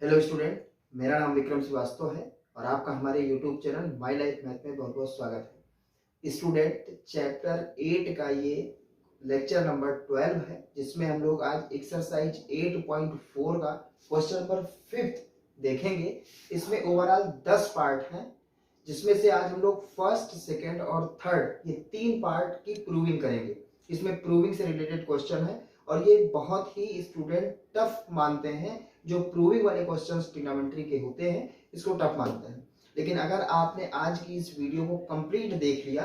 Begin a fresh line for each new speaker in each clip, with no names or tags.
Hello student, मेरा नाम विक्रम श्रीवास्तव है और आपका हमारे YouTube channel my life math में बहुत बहुत स्वागत है। स्टूडेंट, चैप्टर 8 का ये लेक्चर नंबर 12 है, जिसमें हम लोग आज एक्सरसाइज 8.4 का क्वेश्चन नंबर 5 देखेंगे। इसमें ओवरऑल 10 पार्ट हैं, जिसमें से आज हम लोग फर्स्ट, सेकेंड और थर्ड ये 3 पार्ट की प्रूविंग करेंगे। इसमें प्रूविंग से रिलेटेड क्वेश्चन है और ये बहुत ही स्टूडेंट टफ मानते हैं। जो प्रूविंग वाले क्वेश्चंस ट्रिग्नोमेट्री के होते हैं इसको टफ मानते हैं, लेकिन अगर आपने आज की इस वीडियो को कंप्लीट देख लिया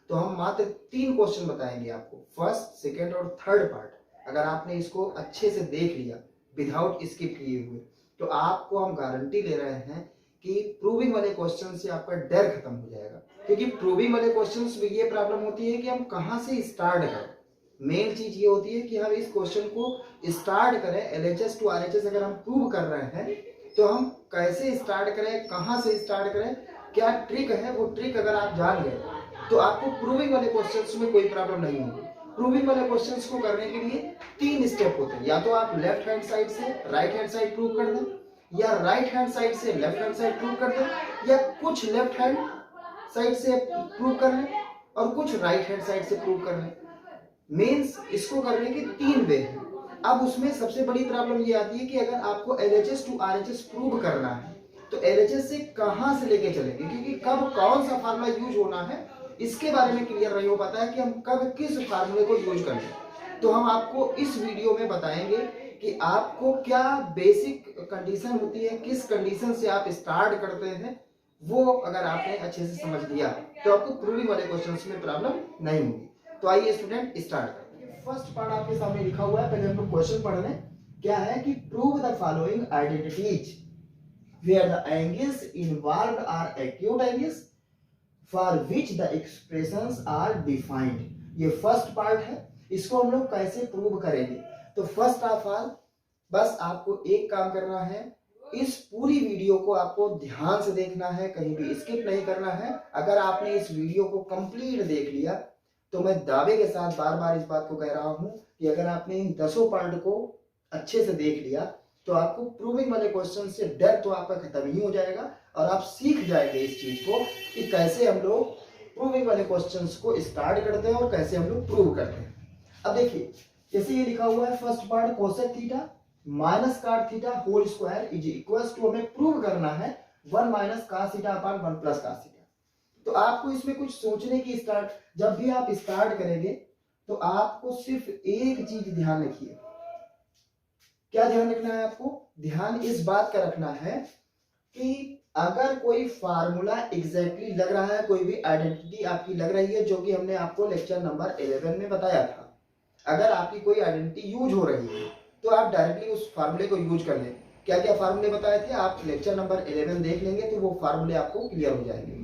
तो हम मात्र 3 क्वेश्चन बताएंगे आपको, फर्स्ट, सेकेंड और थर्ड पार्ट। अगर आपने इसको अच्छे से देख लिया विदाउट स्किप किए हुए तो आपको हम गारंटी ले रहे हैं कि प्रूविंग वाले क्वेश्चन से आपका डर खत्म हो जाएगा। क्योंकि प्रूविंग वाले क्वेश्चन में ये प्रॉब्लम होती है कि हम कहाँ से स्टार्ट करें। मेन चीज ये होती है कि हम इस क्वेश्चन को स्टार्ट करें, एलएचएस टू आरएचएस अगर हम प्रूव कर रहे हैं तो हम कैसे स्टार्ट करें, कहां से स्टार्ट करें, क्या ट्रिक है, वो ट्रिक अगर आप जान गए तो आपको प्रूविंग वाले क्वेश्चंस में कोई प्रॉब्लम नहीं होगी। प्रूविंग वाले क्वेश्चंस को करने के लिए 3 स्टेप होते हैं। या तो आप लेफ्ट हैंड साइड से राइट हैंड साइड प्रूव कर दें, या राइट हैंड साइड से लेफ्ट हैंड साइड प्रूव कर दें, या कुछ लेफ्ट हैंड साइड से प्रूव कर लें और कुछ राइट हैंड साइड से प्रूव कर लें। मीन्स इसको करने के 3 वे हैं। अब उसमें सबसे बड़ी प्रॉब्लम ये आती है कि अगर आपको एलएचएस टू आरएचएस प्रूव करना है तो एलएचएस से कहां से लेके चलेंगे, क्योंकि कब कौन सा फार्मूला यूज होना है इसके बारे में क्लियर नहीं हो पाता है कि हम कब किस फार्मूले को यूज करें। तो हम आपको इस वीडियो में बताएंगे कि आपको क्या बेसिक कंडीशन होती है, किस कंडीशन से आप स्टार्ट करते हैं, वो अगर आपने अच्छे से समझ लिया तो आपको प्रूविंग वाले क्वेश्चन में प्रॉब्लम नहीं होगी। तो आइए स्टूडेंट स्टार्ट करते हैं। फर्स्ट पार्ट आपके सामने लिखा हुआ है, पहले हम लोग क्वेश्चन पढ़ लें। क्या है कि prove the following identities where the angles involved are acute angles for which the expressions are defined. ये फर्स्ट पार्ट है, इसको हम लोग कैसे प्रूव करेंगे। तो फर्स्ट ऑफ ऑल बस आपको एक काम करना है, इस पूरी वीडियो को आपको ध्यान से देखना है, कहीं भी स्किप नहीं करना है। अगर आपने इस वीडियो को कंप्लीट देख लिया तो मैं दावे के साथ बार बार इस बात को कह रहा हूं कि अगर आपने इन 10 पार्ट को अच्छे से देख लिया तो आपको प्रूविंग वाले क्वेश्चन से डर तो आपका खत्म ही हो जाएगा और आप सीख जाएंगे इस चीज को कि कैसे हम लोग प्रूविंग वाले क्वेश्चंस को स्टार्ट करते हैं और कैसे हम लोग प्रूव करते हैं। अब देखिए, जैसे ये लिखा हुआ है first part, cosec theta minus cot theta whole square is equal to, हमें प्रूव करना है 1 minus cos theta upon 1 plus cos theta. तो आपको इसमें कुछ सोचने की जब भी आप स्टार्ट करेंगे तो आपको सिर्फ एक चीज ध्यान रखिए। क्या ध्यान रखना है आपको? ध्यान इस बात का रखना है कि अगर कोई फार्मूला एग्जैक्टली लग रहा है, कोई भी आइडेंटिटी आपकी लग रही है, जो कि हमने आपको लेक्चर नंबर 11 में बताया था, अगर आपकी कोई आइडेंटिटी यूज हो रही है तो आप डायरेक्टली उस फार्मूले को यूज कर लें। क्या क्या फार्मूले बताए थे, आप लेक्चर नंबर 11 देख लेंगे तो वो फार्मूले आपको क्लियर हो जाएंगे।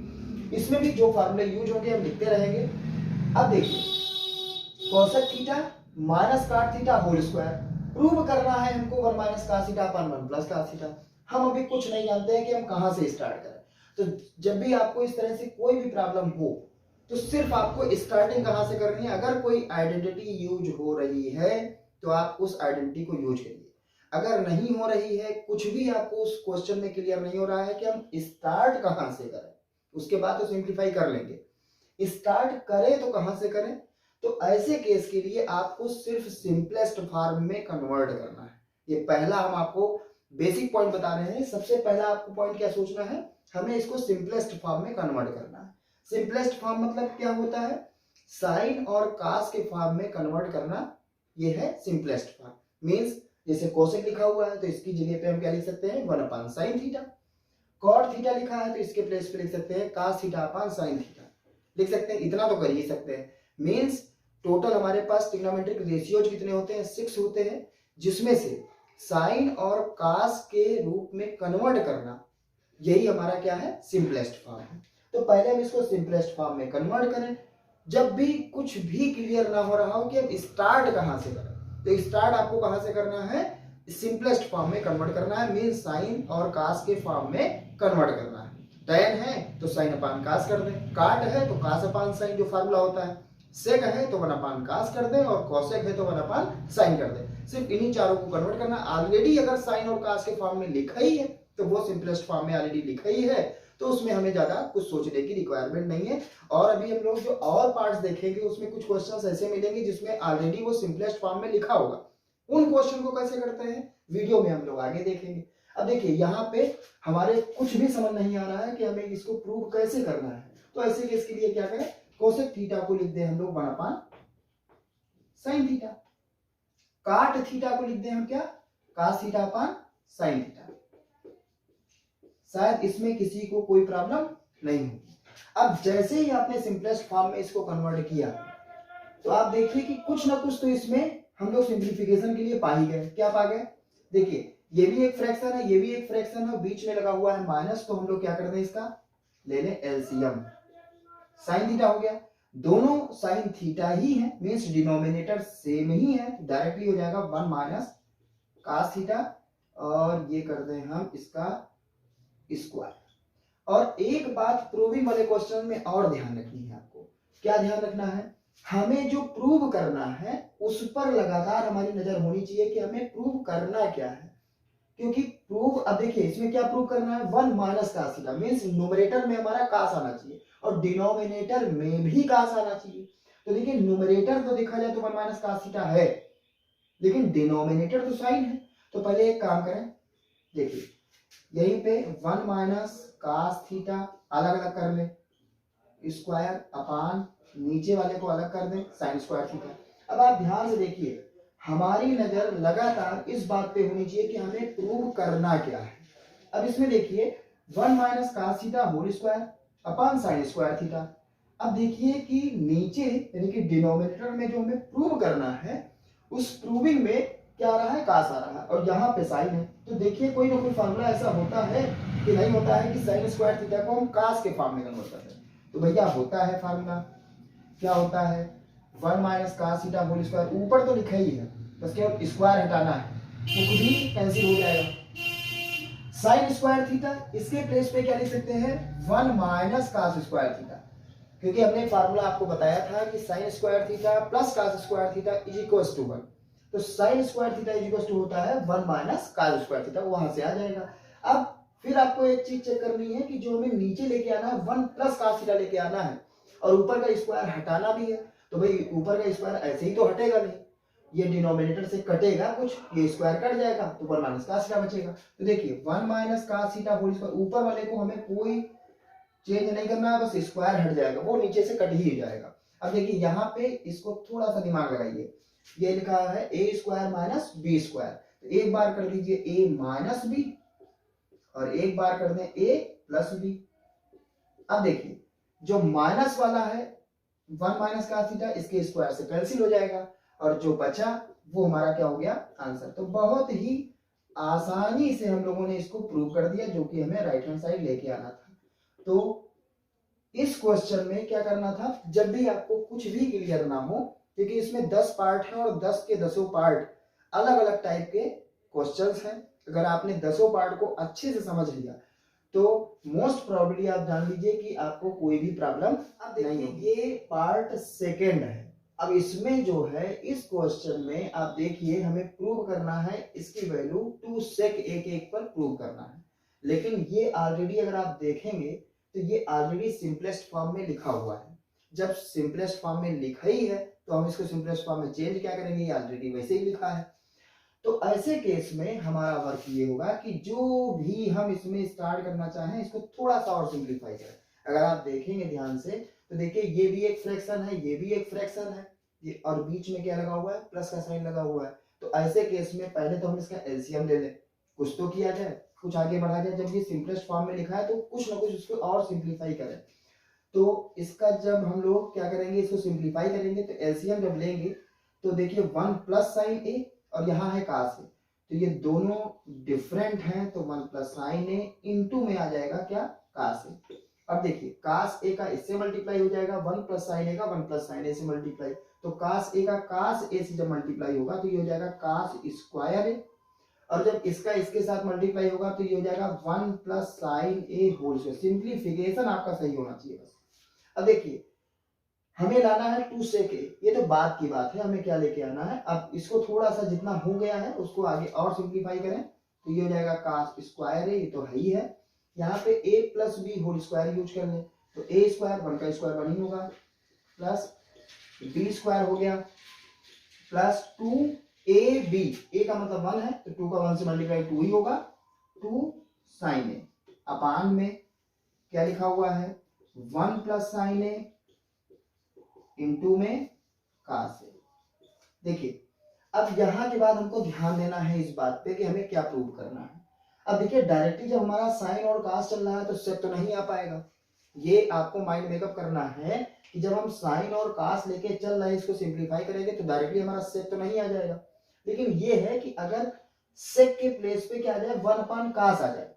इसमें भी जो फार्मूले यूज होंगे हम लिखते रहेंगे। अब देखिए, cosec theta minus cot theta whole square prove करना है हमको 1 minus cos theta upon 1 plus cos theta. हम अभी कुछ नहीं जानते हैं कि हम कहां से स्टार्ट करें। तो जब भी आपको इस तरह से कोई भी प्रॉब्लम हो तो सिर्फ आपको स्टार्टिंग कहां से करनी है। अगर कोई आइडेंटिटी यूज हो रही है तो आप उस आइडेंटिटी को यूज करिए। अगर नहीं हो रही है, कुछ भी आपको उस क्वेश्चन में क्लियर नहीं हो रहा है कि हम स्टार्ट कहां से करें, उसके बाद तो सिंप्लीफाई कर लेंगे। स्टार्ट करें तो कहां से करें, तो ऐसे केस के लिए आपको सिर्फ सिंपलेस्ट फॉर्म में कन्वर्ट करना है। ये पहला हम आपको बेसिक पॉइंट बता रहे हैं। सबसे पहला आपको पॉइंट क्या सोचना है, हमें इसको सिंपलेस्ट फॉर्म में कन्वर्ट करना है। सिंपलेस्ट फॉर्म मतलब क्या होता है, साइन और कास के फॉर्म में कन्वर्ट करना, ये है सिंपलेस्ट फॉर्म। मीन्स जैसे कोसेक लिखा हुआ है तो इसकी जगह पे हम क्या लिख सकते हैं, 1 upon sine theta. Cot theta लिखा है तो इसके प्लेस पे लिख सकते हैं cos theta upon sin theta, लिख सकते हैं। इतना तो कर ही सकते हैं। मींस टोटल हमारे पास ट्रिग्नोमेट्रिक रेशियोज कितने होते हैं, 6 होते हैं, जिसमें से sin और cos के रूप में कन्वर्ट करना, यही हमारा क्या है, सिंपलेस्ट फॉर्म है। तो पहले हम इसको सिंपलेस्ट फॉर्म में कन्वर्ट करें। जब भी कुछ भी क्लियर ना हो रहा हो कि हम स्टार्ट कहां से करें, तो स्टार्ट आपको कहां से करना है, सिंपलेस्ट फॉर्म में कन्वर्ट करना है। मीन साइन और कास के फॉर्म में कन्वर्ट करना है। tan है तो साइन अपान कास कर दें, काट है तो कास अपान साइन जो फार्मूला होता है, सेक है तो 1 अपान कास कर दें और कोसेक है तो 1 अपान साइन कर दें। सिर्फ इन्हीं चारों को कन्वर्ट करना। ऑलरेडी अगर साइन और कास के फॉर्म में लिखा ही है तो वो सिंपलेस्ट फॉर्म में ऑलरेडी लिखा ही है, तो उसमें हमें ज्यादा कुछ सोचने की रिक्वायरमेंट नहीं है। और अभी हम लोग जो और पार्ट्स देखेंगे उसमें कुछ क्वेश्चंस ऐसे मिलेंगे जिसमें ऑलरेडी वो सिंपलेस्ट फॉर्म में लिखा होगा। उन क्वेश्चन को कैसे करते हैं वीडियो में हम लोग आगे देखेंगे। अब देखिए यहाँ पे हमारे कुछ भी समझ नहीं आ रहा है कि हमें इसको प्रूव कैसे करना है, तो ऐसे केस के लिए क्या करें, कोसेक थीटा को लिख दे हम लोग 1 upon sine theta, cot theta को लिख दे हम क्या, cos theta upon sine theta. शायद इसमें किसी को कोई प्रॉब्लम नहीं होगी। अब जैसे ही आपने सिंपलेस्ट फॉर्म में इसको कन्वर्ट किया तो आप देखिए कि कुछ ना कुछ तो इसमें हम लोग सिंप्लीफिकेशन के लिए पा ही गए। क्या पा गए, देखिए ये भी एक फ्रैक्शन है, ये भी एक फ्रैक्शन है, बीच में लगा हुआ है माइनस, तो हम लोग क्या कर दें, इसका ले लें एलसीएम, साइन थीटा हो गया। दोनों साइन थीटा ही है, मींस डिनोमिनेटर सेम ही है, डायरेक्टली हो जाएगा 1 माइनस कास थीटा, और ये कर दें हम इसका स्क्वायर। और एक बात प्रूविंग वाले क्वेश्चन में और ध्यान रखनी है आपको, क्या ध्यान रखना है, हमें जो प्रूव करना है उस पर लगातार हमारी नजर होनी चाहिए कि हमें प्रूव करना क्या है। क्योंकि प्रूव, अब देखिए इसमें क्या प्रूव करना है, 1 minus cos theta, means numerator में हमारा कास आना चाहिए और डिनोमिनेटर में भी कास आना चाहिए। तो देखिए न्यूमरेटर तो देखा जाए तो 1 माइनस कास थीटा है, लेकिन डिनोमिनेटर तो साइन है। तो पहले एक काम करें, देखिए यहीं पे 1 माइनस कास थीटा अलग अलग कर ले, स्क्वायर अपान नीचे वाले को अलग कर दें साइन स्क्वायर थीटा। अब आप ध्यान से देखिए, हमारी नजर लगातार इस बात पे होनी चाहिए कि हमें प्रूव करना क्या है। अब इसमें देखिए 1 minus cos theta whole square upon sine square theta. अब देखिए कि नीचे यानी कि डिनोमिनेटर में जो हमें प्रूव करना है उस प्रूविंग में क्या आ रहा है, कास आ रहा है, और यहाँ पे साइन है। तो देखिए कोई ना कोई फार्मूला ऐसा होता है कि नहीं होता है कि साइन स्क्वायर थीटा को हम कास के फॉर्म में कन्वर्ट करते हैं। तो भैया होता है फार्मूला, क्या होता है, 1 minus cos theta whole square, ऊपर तो लिखा ही है, बस केवल स्क्वायर हटाना है, वो खुद ही कैंसिल हो जाएगा। साइन स्क्वायर थीटा, इसके प्लेस पे क्या लिख सकते हैं, 1 माइनस कास स्क्वायर थीटा, क्योंकि हमने फार्मूला आपको बताया था कि sine square theta plus cos square theta is equals to 1। तो sine square theta is equals to होता है 1 माइनस कास स्क्वायर थीटा, वहां से आ जाएगा। अब फिर आपको एक चीज चेक करनी है कि जो हमें नीचे लेके आना है 1 प्लस कास थीटा लेके आना है, और ऊपर का स्क्वायर हटाना भी है। तो भाई ऊपर का स्क्वायर ऐसे ही तो हटेगा नहीं, ये डिनोमिनेटर से कटेगा कुछ, ये स्क्वायर कट जाएगा तो 1 माइनस कास थीटा बचेगा। तो देखिए 1 minus cos theta whole square, ऊपर वाले को हमें कोई चेंज नहीं करना है, बस स्क्वायर हट जाएगा, वो नीचे से कट ही जाएगा। अब देखिए यहाँ पे इसको थोड़ा सा दिमाग लगाइए, ये लिखा है A square minus B square, तो एक बार कर दीजिए ए माइनस बी और एक बार कर दें ए प्लस बी। अब देखिए जो माइनस वाला है 1 माइनस कास थीटा, इसके स्क्वायर से कैंसिल हो जाएगा, और जो बचा वो हमारा क्या हो गया, आंसर। तो बहुत ही आसानी से हम लोगों ने इसको प्रूव कर दिया, जो कि हमें राइट हैंड साइड लेके आना था। तो इस क्वेश्चन में क्या करना था, जब भी आपको कुछ भी क्लियर ना हो, क्योंकि इसमें 10 पार्ट हैं और 10 के 10 पार्ट अलग अलग टाइप के क्वेश्चंस हैं, अगर आपने 10 पार्ट को अच्छे से समझ लिया तो मोस्ट प्रोबेबली आप जान लीजिए कि आपको कोई भी प्रॉब्लम नहीं होगी। ये पार्ट सेकेंड है। अब इसमें जो है इस क्वेश्चन में आप देखिए हमें प्रूव करना है इसकी वैल्यू 2 sec एक पर प्रूव करना है, लेकिन ये ऑलरेडी अगर आप देखेंगे तो ये ऑलरेडी सिंपलेस्ट फॉर्म में लिखा हुआ है। जब सिंपलेस्ट फॉर्म में लिखा ही है तो हम इसको सिंपलेस्ट फॉर्म में चेंज क्या करेंगे, ये ऑलरेडी वैसे ही लिखा है। तो ऐसे केस में हमारा वर्क ये होगा कि जो भी हम इसमें स्टार्ट करना चाहें इसको थोड़ा सा और सिंप्लीफाई करें। अगर आप देखेंगे ध्यान से तो देखिए ये भी एक फ्रैक्शन है, ये भी एक फ्रैक्शन है, ये और बीच में क्या लगा हुआ है, प्लस का साइन लगा हुआ है। तो ऐसे केस में पहले तो हम इसका एलसीएम ले लें, कुछ तो किया जाए, कुछ आगे बढ़ा जाए। जब ये सिंपलेस्ट फॉर्म में लिखा है तो कुछ ना कुछ इसको और सिंप्लीफाई करें। तो इसका जब हम लोग क्या करेंगे, इसको सिंप्लीफाई करेंगे तो एलसीएम जब लेंगे तो देखिए 1 प्लस साइन ए और यहाँ है कास ए, तो ये दोनों डिफरेंट हैं, तो 1 प्लस साइन ए इनटू में आ जाएगा क्या, कास ए। अब देखिए कास ए का इससे मल्टीप्लाई हो जाएगा, 1 प्लस साइन ए का 1 प्लस साइन ए से मल्टीप्लाई, तो कास ए का कास ए से जब मल्टीप्लाई होगा तो ये हो जाएगा कास स्क्वायर ए, और जब इसका इसके साथ मल्टीप्लाई होगा तो ये हो जाएगा 1 प्लस साइन ए होल स्क्वायर। सिंप्लीफिकेशन आपका सही होना चाहिए बस। अब देखिए हमें लाना है 2 sec a, ये तो बाद की बात है, हमें क्या लेके आना है, अब इसको थोड़ा सा जितना हो गया है उसको आगे और सिंप्लीफाई करें तो ये हो जाएगा cos स्क्वायर a, ये तो है ही है, यहाँ पे a plus B whole square use कर ले तो a स्क्वायर 1 का स्क्वायर 1 ही होगा प्लस b स्क्वायर हो गया प्लस 2ab, a का मतलब 1 है तो 2 का 1 से मल्टीप्लाई 2 ही होगा, 2 sin a अपान में क्या लिखा हुआ है 1 प्लस sin a इंटू में cos a। देखिए अब यहां के बाद हमको ध्यान देना है इस बात पे कि हमें क्या प्रूव करना है। अब देखिए डायरेक्टली जब हमारा साइन और cos चल रहा है तो सेक तो नहीं आ पाएगा, ये आपको माइंड मेकअप करना है कि जब हम साइन और cos लेके चल रहे हैं इसको सिंप्लीफाई करेंगे तो डायरेक्टली हमारा सेक तो नहीं आ जाएगा, लेकिन ये है कि अगर सेक के प्लेस पे क्या आ जाए 1 अपान cos आ जाए,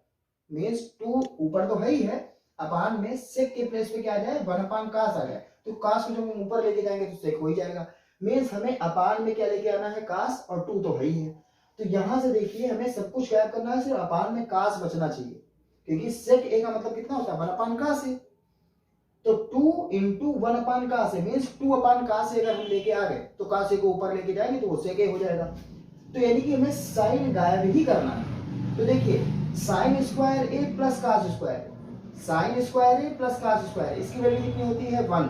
मीन्स 2 ऊपर तो है ही है, अपान में सेक के प्लेस पे क्या आ जाए 1 अपान cos आ जाए, तो cos को जब हम ऊपर लेके जाएंगे तो सेक हो ही जाएगा, मीन्स हमें अपान में क्या लेके आना है cos और 2 तो है ही है। तो यहां से देखिए हमें सब कुछ गायब करना है, सिर्फ अपान में cos बचना चाहिए, क्योंकि सेक ए का मतलब कितना होता है 1 अपान cos है, तो 2 इंटू 1 अपान cos है, मीन्स 2 अपान cos अगर हम लेके आ गए तो cos को ऊपर लेके जाएंगे तो वो सेक ए हो जाएगा, तो यानी कि हमें साइन गायब ही करना है। तो देखिए sine square A plus cos square, sine square A plus cos square, इसकी वैल्यू कितनी होती है 1,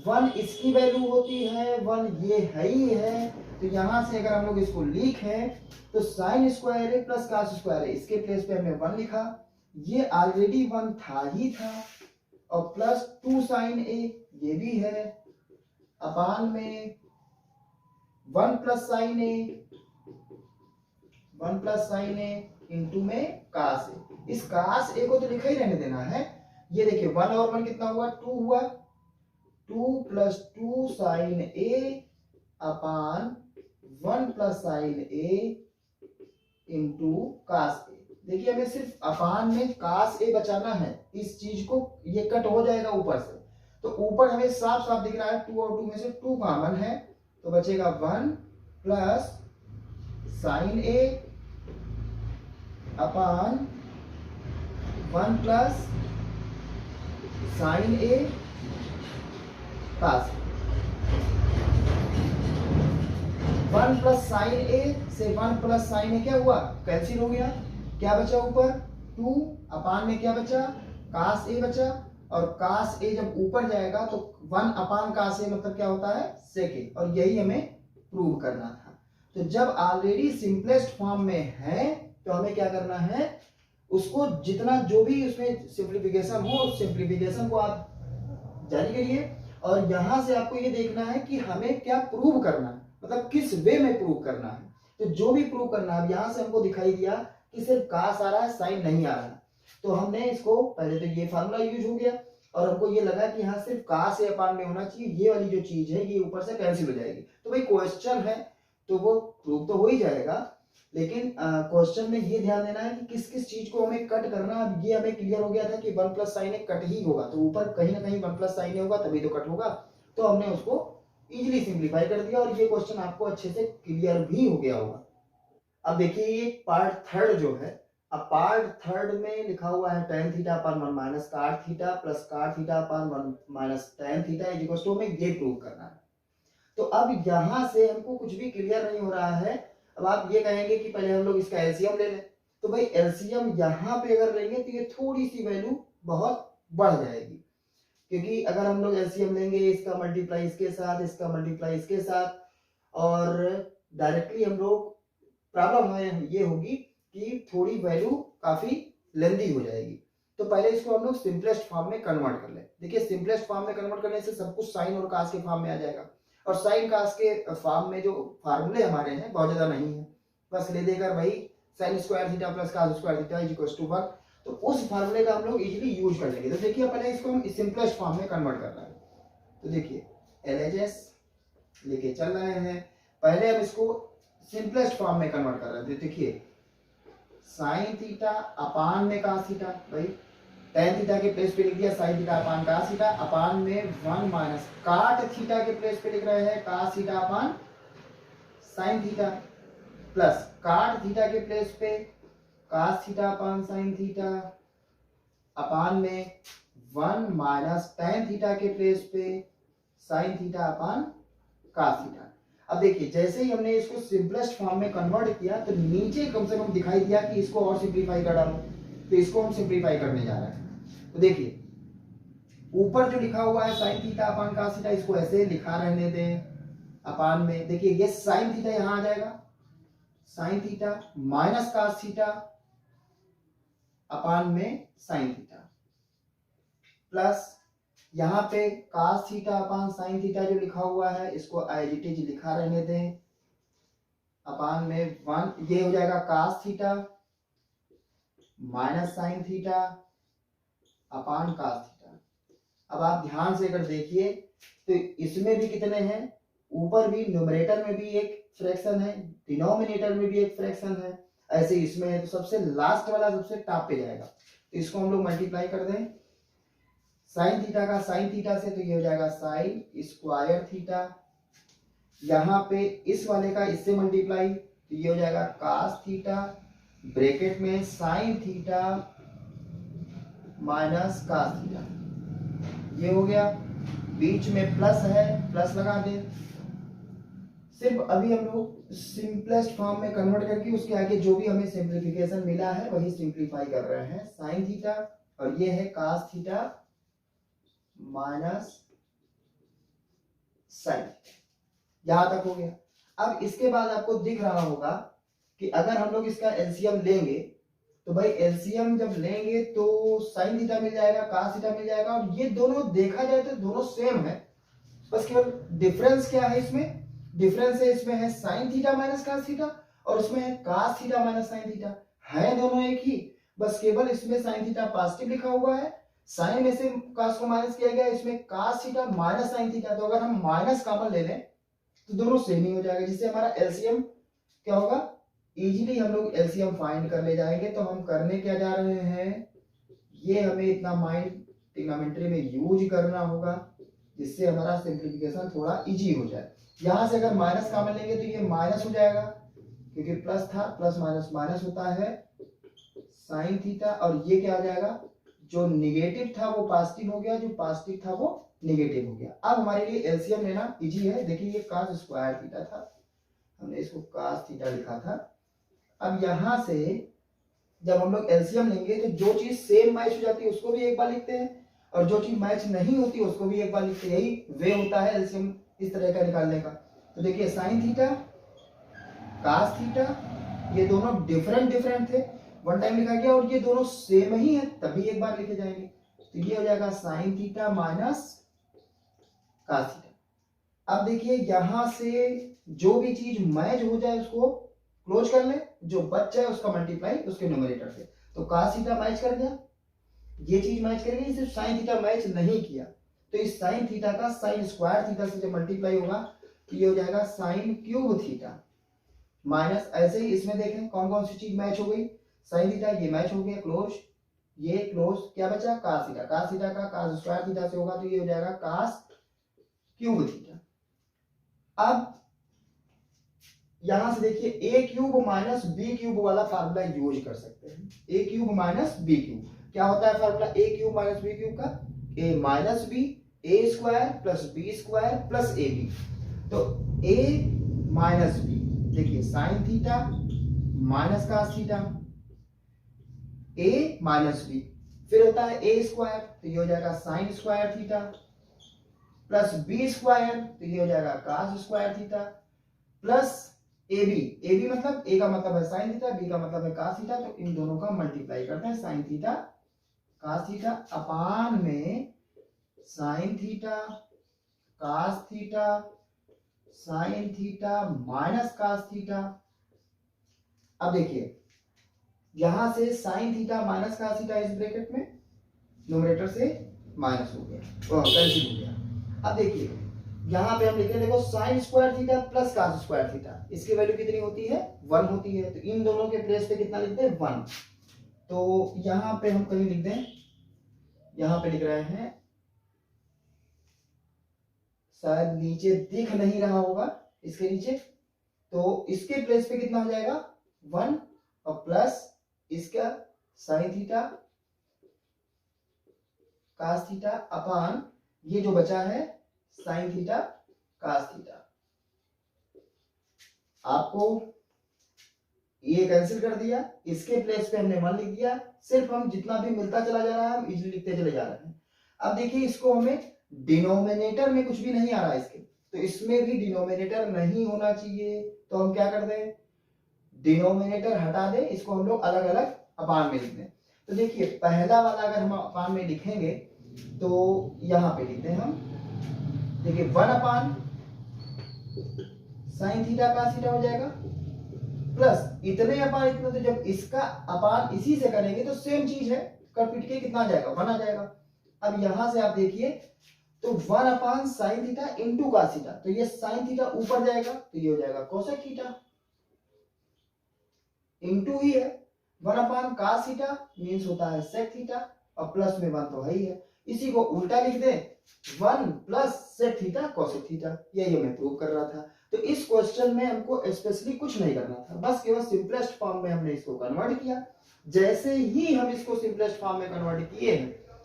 1 इसकी वैल्यू होती है 1, ये है ही है, तो यहां से अगर हम लोग इसको लिखें तो sine square A plus cos square है, इसके प्लेस पे हमने 1 लिखा, ये ऑलरेडी 1 था ही था, और प्लस 2 साइन ए ये भी है, अपान में 1 प्लस साइन ए, 1 प्लस साइन ए इंटू में cos ए, इस cos ए को तो लिखा ही रहने देना है, ये देखिए 1 और 1 कितना हुआ 2 हुआ, 2 प्लस 2 साइन ए अपान 1 प्लस साइन ए इंटू cos ए। देखिए हमें सिर्फ अपान में cos ए बचाना है, इस चीज को ये कट हो जाएगा ऊपर से, तो ऊपर हमें साफ साफ दिख रहा है 2 और 2 में से 2 कॉमन है, तो बचेगा 1 प्लस साइन ए अपान 1 प्लस साइन ए cos, 1 प्लस साइन ए से 1 प्लस साइन ए क्या हुआ कैंसिल हो गया, क्या बचा ऊपर 2, अपान में क्या बचा cos ए बचा, और cos ए जब ऊपर जाएगा तो 1 अपान cos ए मतलब क्या होता है sec ए, और यही हमें प्रूव करना था। तो जब ऑलरेडी सिंपलेस्ट फॉर्म में है तो हमें क्या करना है, उसको जितना जो भी उसमें सिंप्लीफिकेशन हो उस सिंप्लीफिकेशन को आप जारी करिए, और यहां से आपको ये देखना है कि हमें क्या प्रूव करना है, मतलब किस वे में प्रूव करना है। तो जो भी प्रूव करना है, अब यहां से हमको दिखाई दिया कि सिर्फ cos आ रहा है साइन नहीं आ रहा है, तो हमने इसको पहले तो ये फार्मूला यूज हो गया, और हमको ये लगा कि यहाँ सिर्फ cos ए अपान में होना चाहिए, ये वाली जो चीज है ये ऊपर से कैंसिल हो जाएगी, तो भाई क्वेश्चन है तो वो प्रूव तो हो ही जाएगा, लेकिन क्वेश्चन में ये ध्यान देना है कि किस किस चीज को हमें कट करना है। अब ये हमें क्लियर हो गया था कि 1 प्लस साइन ए कट ही होगा, तो ऊपर कहीं ना कहीं 1 प्लस साइन ए होगा तभी तो कट होगा, तो हमने उसको इजीली सिंप्लीफाई कर दिया, और ये क्वेश्चन आपको अच्छे से क्लियर भी हो गया होगा। अब देखिए ये पार्ट थर्ड जो है, अब पार्ट थर्ड में लिखा हुआ है tan theta upon 1 minus cot theta plus cot theta upon 1 minus tan theta is equal to हमें ये प्रूव करना है। तो अब यहां से हमको कुछ भी क्लियर नहीं हो रहा है, अब आप ये कहेंगे कि पहले हम लोग इसका एलसीएम ले लें, तो भाई एलसीएम यहाँ पे अगर लेंगे तो ये थोड़ी सी वैल्यू बहुत बढ़ जाएगी, क्योंकि अगर हम लोग एलसीएम लेंगे इसका मल्टीप्लाई इसके साथ, इसका मल्टीप्लाई इसके साथ, और डायरेक्टली हम लोग प्रॉब्लम हमें ये होगी कि थोड़ी वैल्यू काफी लेंदी हो जाएगी। तो पहले इसको हम लोग सिंपलेस्ट फॉर्म में कन्वर्ट कर ले। देखिए सिंपलेस्ट फॉर्म में कन्वर्ट करने से सब कुछ साइन और कास के फॉर्म में आ जाएगा, और साइन कास के फॉर्म में जो फार्मूले हमारे हैं बहुत ज्यादा नहीं है, बस ले देकर वही sine square theta plus cos square theta is equal to 1, तो उस फार्मूले का हम लोग इजीली यूज कर लेंगे। तो देखिए पहले इसको हम सिंपलेस्ट फॉर्म में कन्वर्ट करना है, तो देखिए LHS लेके चल रहे हैं, पहले हम इसको सिंपलेस्ट फॉर्म में कन्वर्ट कर रहे थे। देखिए साइन थीटा अपान में कास थीटा, भाई tan थीटा के प्लेस पे लिख दिया sine theta upon cos theta, upon में 1 माइनस काट थीटा के प्लेस पे लिख रहे हैं cos theta upon sine theta, plus cot theta के प्लेस पे cos theta upon sine theta, upon में 1 माइनस tan थीटा के प्लेस पे sine theta upon cos theta. अब देखिए जैसे ही हमने इसको सिंपलेस्ट फॉर्म में कन्वर्ट किया तो नीचे कम से कम दिखाई दिया कि इसको और सिंप्लीफाई कर डालो, तो इसको हम सिंप्लीफाई करने जा रहे हैं। तो देखिए ऊपर जो लिखा हुआ है sine theta upon cos theta, इसको ऐसे लिखा रहने दें अपान में। देखिए ये साइन थीटा यहां आ जाएगा, sine theta minus cos theta upon में साइन थीटा, प्लस यहां पे cos theta upon sine theta जो लिखा हुआ है इसको एज इट इज लिखा रहने दें अपान में 1, ये हो जाएगा cos theta minus sine theta upon cos theta. अब आप ध्यान से अगर देखिए तो इसमें भी कितने हैं, ऊपर भी न्यूमरेटर में भी एक फ्रैक्शन है, डिनोमिनेटर में भी एक फ्रैक्शन है, ऐसे इसमें है। तो सबसे लास्ट वाला सबसे टॉप पे जाएगा, तो इसको हम लोग मल्टीप्लाई कर दें साइन थीटा का साइन थीटा से, तो ये हो जाएगा साइन स्क्वायर थीटा। यहाँ पे इस वाले का इससे मल्टीप्लाई, तो ये हो जाएगा कास थीटा ब्रैकेट में sine theta minus cos theta, ये हो गया। बीच में प्लस है, प्लस लगा दें। सिर्फ अभी हम लोग सिंपलेस्ट फॉर्म में कन्वर्ट करके उसके आगे जो भी हमें सिंप्लीफिकेशन मिला है वही सिंप्लीफाई कर रहे हैं। साइन थीटा और ये है कास थीटा माइनस साइन, यहां तक हो गया। अब इसके बाद आपको दिख रहा होगा कि अगर हम लोग इसका एलसीएम लेंगे तो भाई एलसीएम जब लेंगे तो साइन थीटा मिल जाएगा, कास थीटा मिल जाएगा, और ये दोनों देखा जाए तो दोनों सेम है, बस केवल डिफरेंस क्या है इसमें, डिफरेंस है इसमें है sine theta minus cos theta और उसमें है cos theta minus sine theta, है दोनों एक ही, बस केवल इसमें साइन थीटा पॉजिटिव लिखा हुआ है, साइन में से कास को माइनस किया गया, इसमें cos theta minus sine theta. तो अगर हम माइनस कॉमन ले लें तो दोनों सेम ही हो जाएगा, जिससे हमारा एलसीएम क्या होगा, इजीली हम लोग एलसीएम फाइंड कर ले जाएंगे। तो हम करने क्या जा रहे हैं, ये हमें इतना माइंड ट्रिग्नोमेट्री में यूज करना होगा जिससे हमारा सिंप्लीफिकेशन थोड़ा इजी हो जाए। यहां से अगर माइनस कॉमन लेंगे तो ये माइनस हो जाएगा, क्योंकि प्लस था, प्लस माइनस माइनस होता है साइन थीटा, और ये क्या आ जाएगा, जो निगेटिव था वो पॉजिटिव हो गया, जो पॉजिटिव था वो निगेटिव हो गया। अब हमारे लिए एलसीएम लेना इजी है। देखिए ये कास स्क्वायर थीटा था, हमने इसको कास थीटा लिखा था। अब यहां से जब हम लोग एलसीएम लेंगे तो जो चीज सेम मैच हो जाती है उसको भी एक बार लिखते हैं, और जो चीज मैच नहीं होती उसको भी एक बार लिखते हैं। यही वे होता है एलसीएम इस तरह का निकालने का। तो देखिए साइन थीटा कास थीटा ये दोनों डिफरेंट थे, वन टाइम लिखा गया, और ये दोनों सेम ही है तभी एक बार लिखे जाएंगे। तो ये हो जाएगा sine theta minus cos theta. अब देखिए यहां से जो भी चीज मैच हो जाए उसको क्लोज कर ले, जो बच जाए उसका मल्टीप्लाई उसके न्यूमरेटर से। तो कास थीटा मैच कर गया, ये चीज मैच कर गई, सिर्फ साइन थीटा मैच नहीं किया, तो इस साइन थीटा का साइन स्क्वायर थीटा से जब मल्टीप्लाई होगा तो ये हो जाएगा साइन क्यूब थीटा माइनस, ऐसे ही इसमें देखें कौन कौन सी चीज मैच हो गई, साइन थीटा ये मैच हो गया, क्लोज, ये क्लोज, क्या बचा कास थीटा, कास थीटा का कास स्क्वायर थीटा से होगा तो ये हो जाएगा कास क्यूब थीटा। अब यहां से देखिए A cube minus B cube वाला फार्मूला यूज कर सकते हैं। A cube minus B cube क्या होता है formula, A cube minus B cube का, A minus B A square plus B square plus A B. तो ए माइनस बी, देखिए sine theta minus cos theta, A minus B, फिर होता है A square, तो ये हो जाएगा sine square theta, plus B square, तो ये हो जाएगा cos square theta, plus A B मतलब ए का मतलब है साइन थीटा, बी का मतलब है कास थीटा, तो इन दोनों का मल्टीप्लाई करते हैं sine theta cos theta upon में sine theta cos theta sine theta minus cos theta. अब देखिए यहां से sine theta minus cos theta इस ब्रैकेट में न्यूमरेटर से माइनस हो गया, कैंसिल हो गया। अब देखिए यहां पे हम लिख रहे हैं, देखो sine square theta plus cos square theta, इसकी वैल्यू कितनी होती है 1 होती है, तो इन दोनों के प्लेस पे कितना लिखते हैं 1। तो यहां पे हम कहीं लिख दें, यहां पे लिख रहे हैं, शायद नीचे दिख नहीं रहा होगा इसके नीचे, तो इसके प्लेस पे कितना हो जाएगा 1 और प्लस इसका sine theta cos theta upon ये जो बचा है साइन थीटा कास थीटा। आपको ये कैंसिल कर दिया, इसके प्लेस पे हमने 1 लिख दिया, सिर्फ हम जितना भी मिलता चला जा रहा है हम इजीली लिखते चले जा रहे हैं। अब देखिए इसको हमें डिनोमिनेटर में कुछ भी नहीं आ रहा है इसके, तो इसमें भी डिनोमिनेटर नहीं होना चाहिए, तो हम क्या कर दें, डिनोमिनेटर हटा दें, इसको हम लोग अलग अलग अपान में लिख दें। तो देखिए पहला वाला अगर हम अपान में लिखेंगे तो यहां पे लिखते हैं हम, देखिए 1 upon sine theta cos theta हो जाएगा, प्लस इतने अपान इतना, तो जब इसका अपान इसी से करेंगे तो सेम चीज है, कट पीट के कितना आ जाएगा, 1 आ जाएगा। अब यहां से आप देखिए तो 1 upon sine theta into cos theta, तो ये साइन थीटा ऊपर जाएगा तो ये हो जाएगा कोसेक थीटा, इंटू ही है 1 अपान कास थीटा मीन्स होता है सेक थीटा, और प्लस में 1 तो है ही है, इसी को उल्टा लिख दे 1 plus sec theta cosec theta, यही हमें प्रूव कर रहा था। तो इस क्वेश्चन में हमको स्पेशली कुछ नहीं करना था, बस केवल सिंपलेस्ट फॉर्म में हमने इसको कन्वर्ट किया। जैसे ही हम इसको सिंपलेस्ट फॉर्म में कन्वर्ट किए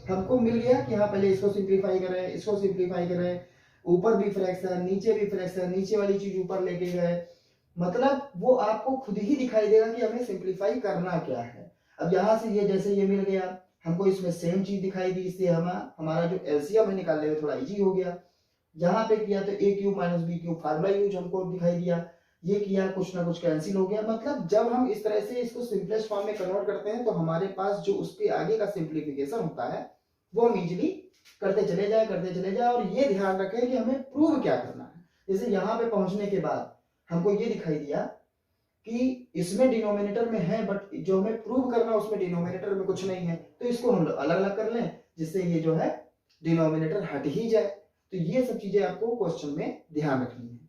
हमको मिल गया कि हाँ पहले इसको सिंप्लीफाई करें, इसको सिंप्लीफाई करें, ऊपर भी फ्रैक्शन नीचे भी फ्रैक्शन, नीचे वाली चीज ऊपर लेके गए, मतलब वो आपको खुद ही दिखाई देगा कि हमें सिंप्लीफाई करना क्या है। अब यहाँ से ये जैसे ये मिल गया, हमको इसमें सेम चीज दिखाई दी, इससे हमारा जो एलसीएम है निकालने में थोड़ा इजी हो गया। यहाँ पे किया तो A cube minus B cube formula use हमको दिखाई दिया, ये किया कुछ ना कुछ कैंसिल हो गया। मतलब जब हम इस तरह से इसको सिंपलेस्ट फॉर्म में कन्वर्ट करते हैं तो हमारे पास जो उसके आगे का सिंप्लीफिकेशन होता है वो हम इजिली करते चले जाए, और ये ध्यान रखें कि हमें प्रूव क्या करना है। जैसे यहाँ पे पहुंचने के बाद हमको ये दिखाई दिया कि इसमें डिनोमिनेटर में है, बट जो हमें प्रूव करना उसमें डिनोमिनेटर में कुछ नहीं है, तो इसको हम अलग अलग कर लें जिससे ये जो है डिनोमिनेटर हट ही जाए। तो ये सब चीजें आपको क्वेश्चन में ध्यान रखनी है।